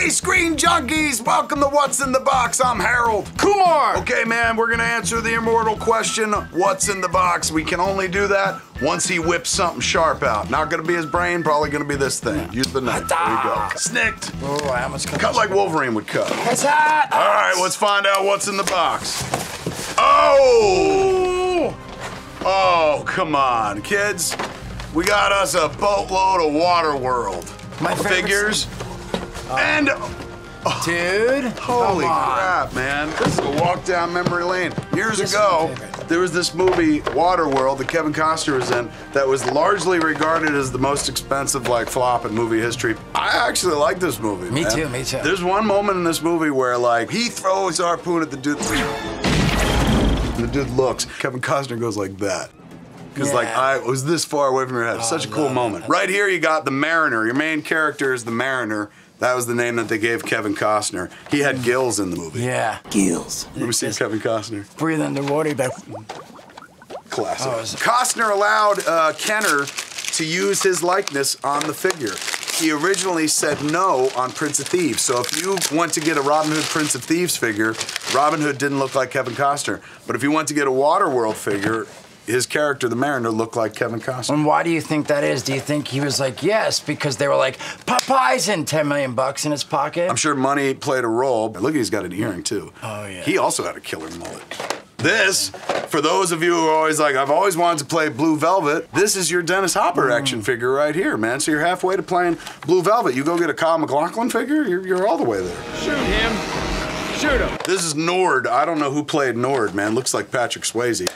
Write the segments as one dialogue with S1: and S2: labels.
S1: Hey, Screen Junkies! Welcome to What's in the Box. I'm Harold.
S2: Kumar!
S1: Okay, man, we're gonna answer the immortal question, what's in the box? We can only do that once he whips something sharp out. Not gonna be his brain, probably gonna be this thing. Use the knife. There you go. Snicked.
S2: Oh, I almost
S1: Cut like Wolverine would cut.
S2: What's that?
S1: All right, let's find out what's in the box. Oh! Oh, come on, kids. We got us a boatload of Waterworld.
S2: My
S1: figures. And
S2: dude,
S1: holy crap, man. This is a walk down memory lane. Years ago, there was this movie, Waterworld, that Kevin Costner was in, that was largely regarded as the most expensive, like, flop in movie history. I actually like this movie,
S2: Me
S1: man.
S2: too, me too.
S1: There's one moment in this movie where, like, he throws harpoon at the dude, and the dude looks. Kevin Costner goes like that. Because, like, I was this far away from your head. Such a cool moment. Right here, you got the Mariner. Your main character is the Mariner. That was the name that they gave Kevin Costner. He had gills in the movie.
S2: Yeah. Gills.
S1: Let me see Kevin Costner.
S2: Breathe underwater, but...
S1: Classic. Costner allowed Kenner to use his likeness on the figure. He originally said no on Prince of Thieves. So if you went to get a Robin Hood Prince of Thieves figure, Robin Hood didn't look like Kevin Costner. But if you went to get a Waterworld figure, his character, the Mariner, looked like Kevin Costner.
S2: And why do you think that is? Do you think he was like, yes, because they were like, Popeye's in 10 million bucks in his pocket?
S1: I'm sure money played a role. Look, he's got an earring, too.
S2: Oh, yeah.
S1: He also had a killer mullet. This, for those of you who are always like, I've always wanted to play Blue Velvet, this is your Dennis Hopper action figure right here, man. So you're halfway to playing Blue Velvet. You go get a Kyle MacLachlan figure, you're all the way there.
S3: Shoot him. Shoot him.
S1: This is Nord. I don't know who played Nord, man. Looks like Patrick Swayze.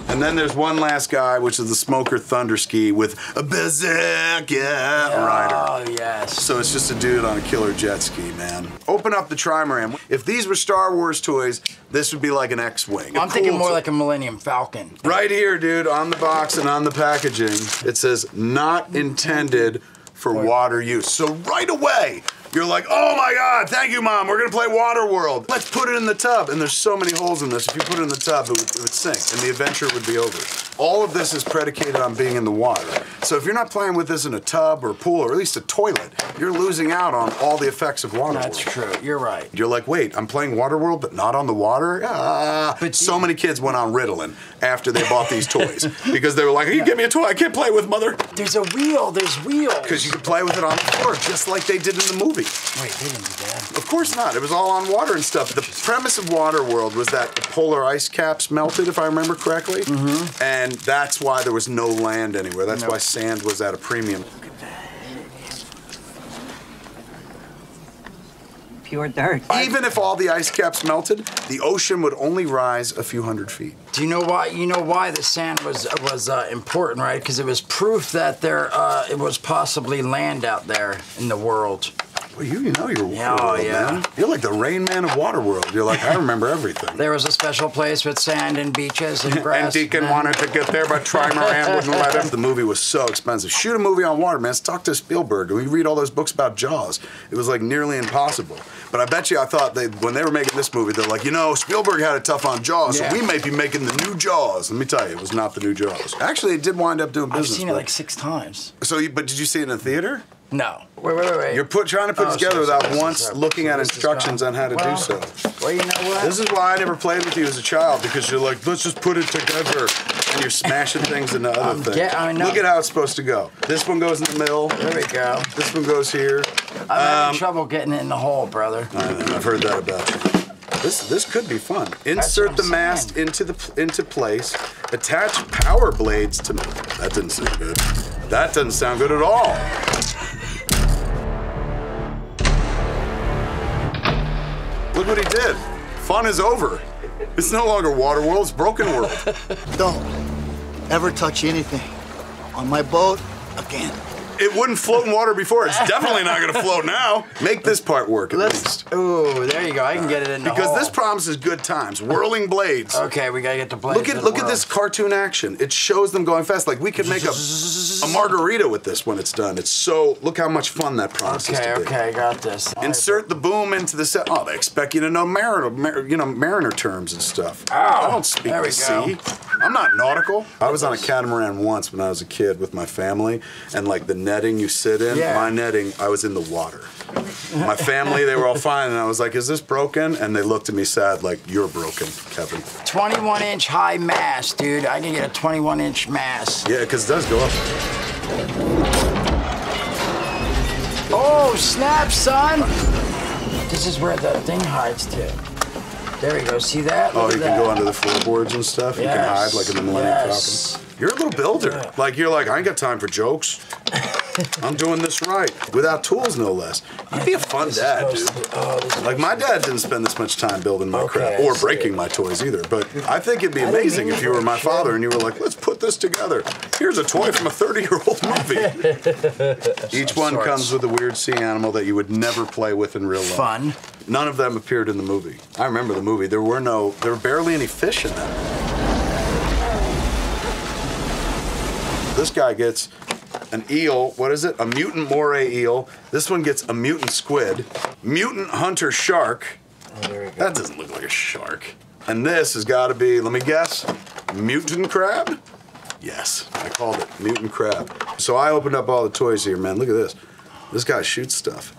S1: And then there's one last guy, which is the Smoker Thunderski with a Berserker rider.
S2: Oh, yes.
S1: So it's just a dude on a killer jet ski, man. Open up the Trimaran. If these were Star Wars toys, this would be like an X-Wing.
S2: I'm thinking more like a Millennium Falcon.
S1: Right here, dude, on the box and on the packaging, it says, not intended for water use. So right away, you're like, oh my God, thank you, Mom, we're gonna play Waterworld. Let's put it in the tub. And there's so many holes in this. If you put it in the tub, it would sink, and the adventure would be over. All of this is predicated on being in the water. So if you're not playing with this in a tub or a pool, or at least a toilet, you're losing out on all the effects of Waterworld.
S2: That's true, you're right.
S1: You're like, wait, I'm playing Waterworld, but not on the water? But so many kids went on Ritalin after they bought these toys. Because they were like, you give me a toy I can't play with, mother.
S2: There's a wheel, there's wheels.
S1: Because you could play with it on the floor, just like they did in the movie.
S2: Wait, they didn't do that.
S1: Of course not. It was all on water and stuff. The premise of Waterworld was that the polar ice caps melted, if I remember correctly. And that's why there was no land anywhere. That's why sand was at a premium.
S4: Pure dirt.
S1: Even if all the ice caps melted, the ocean would only rise a few hundred feet.
S2: Do you know why? You know why the sand was important, right? Because it was proof that there it was possibly land out there in the world.
S1: Well, you know your Waterworld, man. You're like the Rain Man of Waterworld. You're like, I remember everything.
S2: There was a special place with sand and beaches and grass.
S1: And Deacon wanted to get there, but Trimaran wouldn't let him. The movie was so expensive. Shoot a movie on water, man. Let's talk to Spielberg. We read all those books about Jaws. It was like nearly impossible. But I bet you I thought when they were making this movie, they're like, you know, Spielberg had it tough on Jaws, so we may be making the new Jaws. Let me tell you, it was not the new Jaws. Actually, it did wind up doing business.
S2: I've seen it like 6 times.
S1: So, but did you see it in a theater?
S2: No. Wait.
S1: You're trying to put it together without once looking at instructions on how to do so.
S2: Well, you know what?
S1: This is why I never played with you as a child, because you're like, let's just put it together. And you're smashing things into other things.
S2: I know.
S1: Look at how it's supposed to go. This one goes in the middle.
S2: There we go.
S1: This one goes here.
S2: I'm having trouble getting it in the hole, brother.
S1: I've heard that about you. This could be fun. Insert the mast into place. Attach power blades to... That didn't sound good. That doesn't sound good at all. Look what he did. Fun is over. It's no longer Waterworld, it's Broken World.
S5: Don't ever touch anything on my boat again.
S1: It wouldn't float in water before. It's definitely not going to float now. Make this part work at least.
S2: Ooh, there you go. I can get it in the hole.
S1: Because this promises good times. Whirling blades.
S2: Okay, we got to get the blades.
S1: Look at this cartoon action. It shows them going fast. Like, we could make a margarita with this when it's done. It's so... Look how much fun that promises to be.
S2: Okay, I got this.
S1: Insert the boom into the set. Oh, they expect you to know mariner terms and stuff.
S2: Oh,
S1: I don't speak
S2: there we
S1: the sea. I'm not nautical. I was on a catamaran once when I was a kid with my family, and like the netting you sit in.
S2: Yeah.
S1: My netting, I was in the water. My family, they were all fine, and I was like, is this broken? And they looked at me sad, like, you're broken, Kevin.
S2: 21-inch high mast, dude. I can get a 21-inch mast.
S1: Yeah, because it does go up.
S2: Oh, snap, son! This is where the thing hides, too. There we go, see that?
S1: Oh,
S2: Look
S1: you
S2: at
S1: can go
S2: that.
S1: under the floorboards and stuff. You can hide like in the Millennium Falcon. You're a little builder.
S2: Yeah.
S1: Like, you're like, I ain't got time for jokes. I'm doing this right. Without tools, no less. You'd be a fun dad, dude. Like, my dad didn't spend this much time building my crap or breaking my toys either. But I think it'd be amazing if you were my father and you were like, let's put this together. Here's a toy from a 30-year-old movie. Each one comes with a weird sea animal that you would never play with in real life.
S2: Fun.
S1: None of them appeared in the movie. I remember the movie. There were barely any fish in it. This guy gets an eel. What is it? A mutant moray eel. This one gets a mutant squid. Mutant hunter shark.
S2: Oh, there we go.
S1: That doesn't look like a shark. And this has got to be, let me guess, mutant crab? Yes, I called it mutant crab. So I opened up all the toys here, man. Look at this. This guy shoots stuff.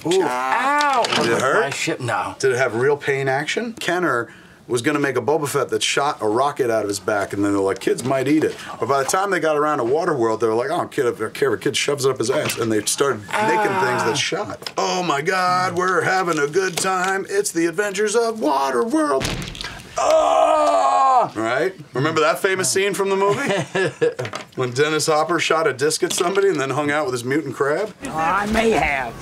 S1: Ooh.
S2: Ow!
S1: Did it hurt?
S2: My ship, no.
S1: Did it have real pain action? Kenner was going to make a Boba Fett that shot a rocket out of his back, and then they're like, kids might eat it. But by the time they got around to Waterworld, they were like, oh, kid, if a kid shoves it up his ass, and they started making things that shot. Oh my God, we're having a good time. It's the adventures of Waterworld. Oh! Right? Remember that famous scene from the movie? When Dennis Hopper shot a disc at somebody and then hung out with his mutant crab?
S3: I may have.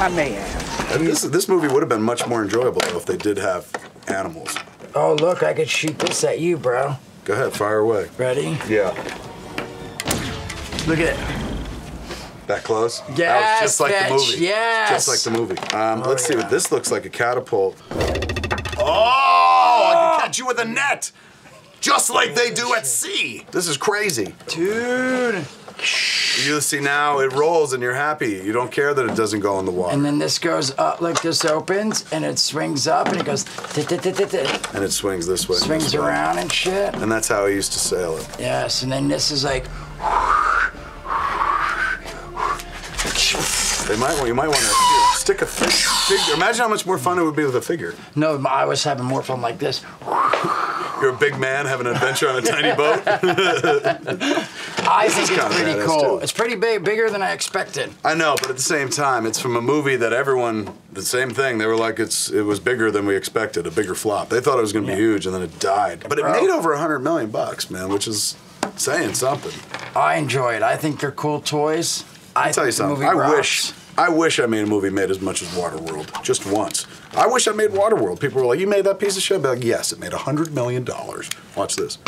S1: And this movie would have been much more enjoyable though if they did have animals.
S2: Oh, look, I could shoot this at you, bro.
S1: Go ahead, fire away.
S2: Ready?
S1: Yeah.
S2: Look at it.
S1: That close?
S2: Yes,
S1: That was just like the
S2: bitch,
S1: movie.
S2: yes.
S1: Just like the movie. Let's see what this looks like, a catapult. Oh, I can catch you with a net. Just like they do at sea. This is crazy.
S2: Dude.
S1: You see now, it rolls and you're happy. You don't care that it doesn't go in the water.
S2: And then this goes up, like this opens, and it swings up, and it goes,
S1: And it swings this way.
S2: swings around and shit.
S1: And that's how I used to sail it.
S2: Yes, and then this is like,
S1: You might want to stick a figure. Imagine how much more fun it would be with a figure.
S2: no, I was having more fun like this.
S1: You're a big man having an adventure on a tiny boat.
S2: I think it's pretty
S1: badass,
S2: cool.
S1: too.
S2: It's pretty big, bigger than I expected.
S1: I know, but at the same time, it's from a movie that everyone, the same thing, they were like, it was bigger than we expected, a bigger flop. They thought it was going to be huge, and then it died. But it made over $100 million, man, which is saying something.
S2: I enjoy it. I think they're cool toys.
S1: I'll tell you something. I wish I made a movie made as much as Waterworld, just once. I wish I made Waterworld. People were like, you made that piece of shit? I'd be like, yes, it made $100 million. Watch this.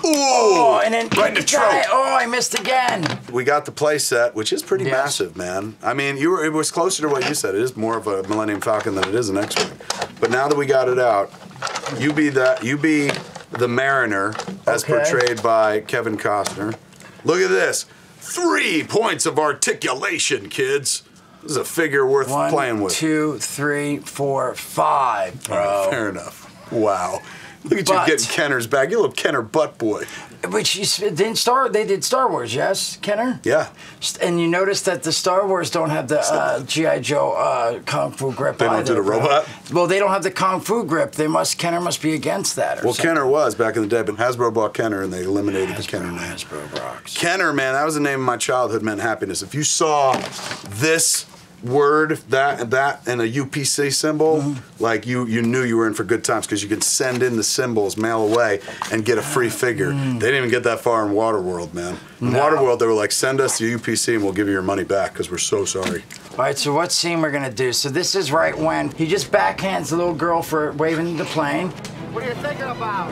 S1: Ooh!
S2: Oh, and then
S1: right in the throat.
S2: Oh, I missed again.
S1: We got the play set, which is pretty massive, man. I mean, it was closer to what you said. It is more of a Millennium Falcon than it is an X-Wing. But now that we got it out, you be the Mariner, as portrayed by Kevin Costner. Look at this. 3 points of articulation, kids. This is a figure worth playing with.
S2: 1, 2, 3, 4, 5, bro.
S1: All right, fair enough. Wow. Look at you getting Kenner's back. You little Kenner butt boy.
S2: Which they did Star Wars, yes, Kenner?
S1: Yeah.
S2: And you notice that the Star Wars don't have the G.I. Joe Kung Fu grip
S1: They don't do the robot?
S2: Well, they don't have the Kung Fu grip. Kenner must be against that or something.
S1: Kenner was back in the day, but Hasbro bought Kenner and they eliminated the Kenner name.
S2: Hasbro rocks.
S1: Kenner, man, that was the name of my childhood, meant happiness. If you saw this word, that and a UPC symbol, like you knew you were in for good times because you could send in the symbols, mail away, and get a free figure. They didn't even get that far in Waterworld, man. In Waterworld, they were like, send us the UPC and we'll give you your money back because we're so sorry.
S2: All right, so what scene we're gonna do? So this is right when he just backhands the little girl for waving the plane.
S3: What are you thinking about?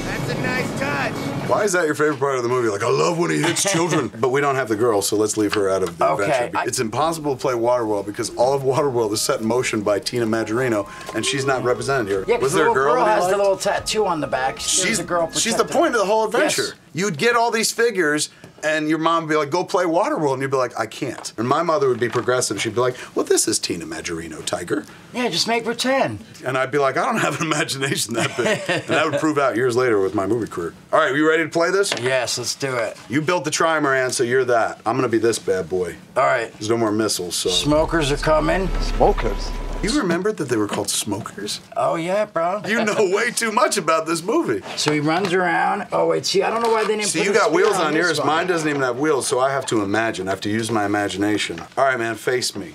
S3: That's a nice touch.
S1: Why is that your favorite part of the movie? Like, I love when he hits children. But we don't have the girl, so let's leave her out of the adventure. It's impossible to play Waterworld because all of Waterworld is set in motion by Tina Majorino, and she's not represented here.
S2: Yeah,
S1: was there a girl?
S2: The little girl has the little tattoo on the back.
S1: She's the point of the whole adventure.
S2: Yes.
S1: You'd get all these figures, And your mom would be like, go play Waterworld. And you'd be like, I can't. And my mother would be progressive. She'd be like, well, this is Tina Majorino, Tiger.
S2: Yeah, just make pretend.
S1: And I'd be like, I don't have an imagination that big. And that would prove out years later with my movie career. All right, you ready to play this?
S2: Yes, let's do it.
S1: You built the trimaran, so you're that. I'm going to be this bad boy.
S2: All right.
S1: There's no more missiles, so.
S2: Smokers are coming.
S5: Smokers?
S1: You remembered that they were called smokers?
S2: Oh, yeah, bro.
S1: You know way too much about this movie.
S2: So he runs around. Oh, wait, see, I don't know why they didn't
S1: See,
S2: put
S1: you
S2: a
S1: got
S2: spear
S1: wheels on
S2: this
S1: yours.
S2: one.
S1: Mine doesn't even have wheels, so I have to imagine. I have to use my imagination. All right, man, face me.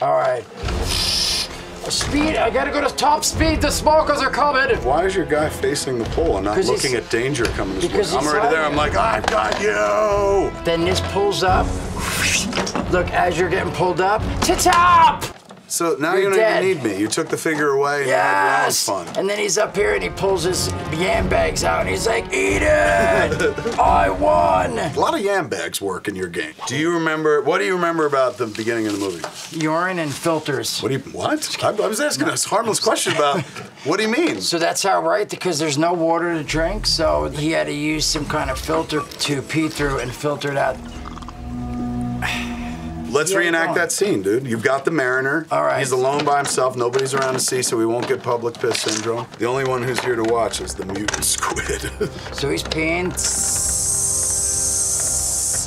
S2: All right. Speed, I gotta go to top speed. The smokers are coming.
S1: Why is your guy facing the pole and not
S2: 'Cause
S1: looking
S2: he's-
S1: at danger coming this way?
S2: because
S1: I'm
S2: he's
S1: already there. I'm
S2: hiding.
S1: like, I've got you.
S2: Then this pulls up. Look, as you're getting pulled up, to top!
S1: So now
S2: You're
S1: you don't
S2: dead.
S1: even need me. You took the figure away and you had your own
S2: Yes!
S1: fun.
S2: And then he's up here and he pulls his yam bags out and he's like, eat it! I won!
S1: A lot of yam bags work in your game. What do you remember about the beginning of the movie?
S2: Urine and filters.
S1: What? I was asking a harmless question about, what do you mean?
S2: So that's how, right? Because there's no water to drink, so he had to use some kind of filter to pee through and filter it out.
S1: Let's
S2: Yeah,
S1: reenact
S2: go on.
S1: that scene, dude. You've got the Mariner.
S2: All right.
S1: He's alone by himself. Nobody's around to see, so he won't get public piss syndrome. The only one who's here to watch is the mutant squid.
S2: So he's peeing.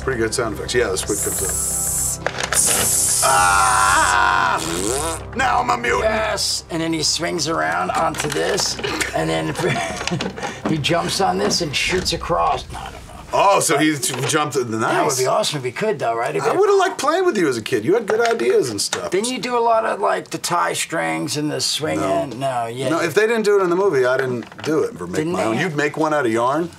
S1: Pretty good sound effects. Yeah, the squid comes up. Ah! Now I'm a mutant.
S2: Yes! And then he swings around onto this, and then he jumps on this and shoots across. No, I don't know.
S1: Oh, so he jumped in the
S2: That would
S1: nice.
S2: be awesome if he could, though, right?
S1: I would have liked playing with you as a kid. You had good ideas and stuff.
S2: Didn't you do a lot of like the tie strings and the swinging? No, yeah.
S1: No, if they didn't do it in the movie, I didn't do it for make
S2: Didn't
S1: my own.
S2: they?
S1: You'd make one out of yarn.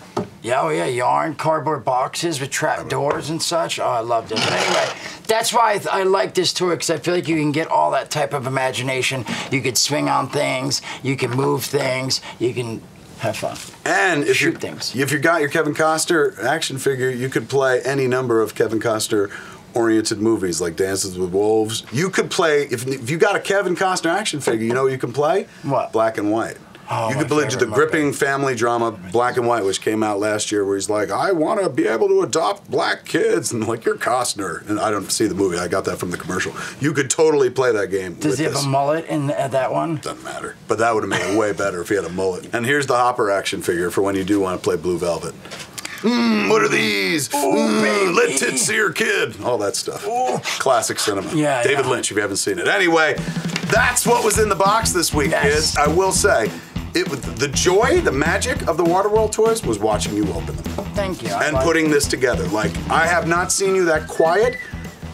S2: Yeah, oh yeah, yarn, cardboard boxes with trap doors and such. Oh, I loved it. But anyway, that's why I like this tour, because I feel like you can get all that type of imagination. You could swing on things, you can move things, you can have fun.
S1: And if
S2: Shoot
S1: you
S2: things.
S1: if you got your Kevin Costner action figure, you could play any number of Kevin Costner oriented movies like Dances with Wolves. You could play if you got a Kevin Costner action figure, you know what you can play?
S2: What?
S1: Black and white.
S2: Oh,
S1: You
S2: my
S1: could play the
S2: favorite
S1: gripping family drama Black and White, which came out last year, where he's like, I want to be able to adopt black kids. And like, you're Costner. And I don't see the movie. I got that from the commercial. You could totally play that game
S2: Does
S1: with
S2: he have
S1: this.
S2: a mullet in that one?
S1: Doesn't matter. But that would have made it way better if he had a mullet. And here's the Hopper action figure for when you do want to play Blue Velvet. What are these?
S2: baby.
S1: Let tits see your kid. All that stuff. Classic cinema.
S2: Yeah,
S1: David
S2: yeah.
S1: Lynch, if you haven't seen it. Anyway, that's what was in the box this week,
S2: Yes.
S1: kids. I will say, the joy, the magic of the Waterworld toys was watching you open them
S2: Thank you.
S1: and putting this together. Like, I have not seen you that quiet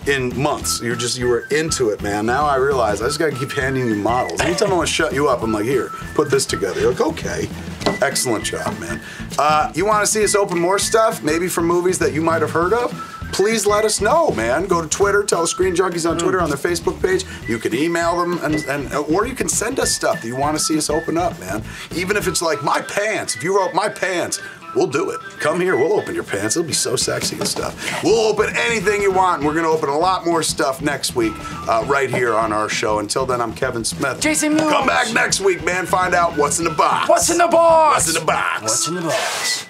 S1: in months. You were into it, man. Now I realize I just gotta keep handing you models. Anytime I want to shut you up, I'm like, here, put this together. You're like, okay. Excellent job, man. You want to see us open more stuff, maybe from movies that you might have heard of? Please let us know, man. Go to Twitter, tell Screen Junkies on Twitter on their Facebook page. You can email them, or you can send us stuff that you want to see us open up, man. Even if it's like my pants. If you wrote my pants, we'll do it. Come here, we'll open your pants. It'll be so sexy and stuff. We'll open anything you want, and we're gonna open a lot more stuff next week, right here on our show. Until then, I'm Kevin Smith.
S2: Jason Mewes.
S1: Come back next week, man. Find out what's in the box.
S2: What's in the box?
S1: What's in the box?
S2: What's in the box?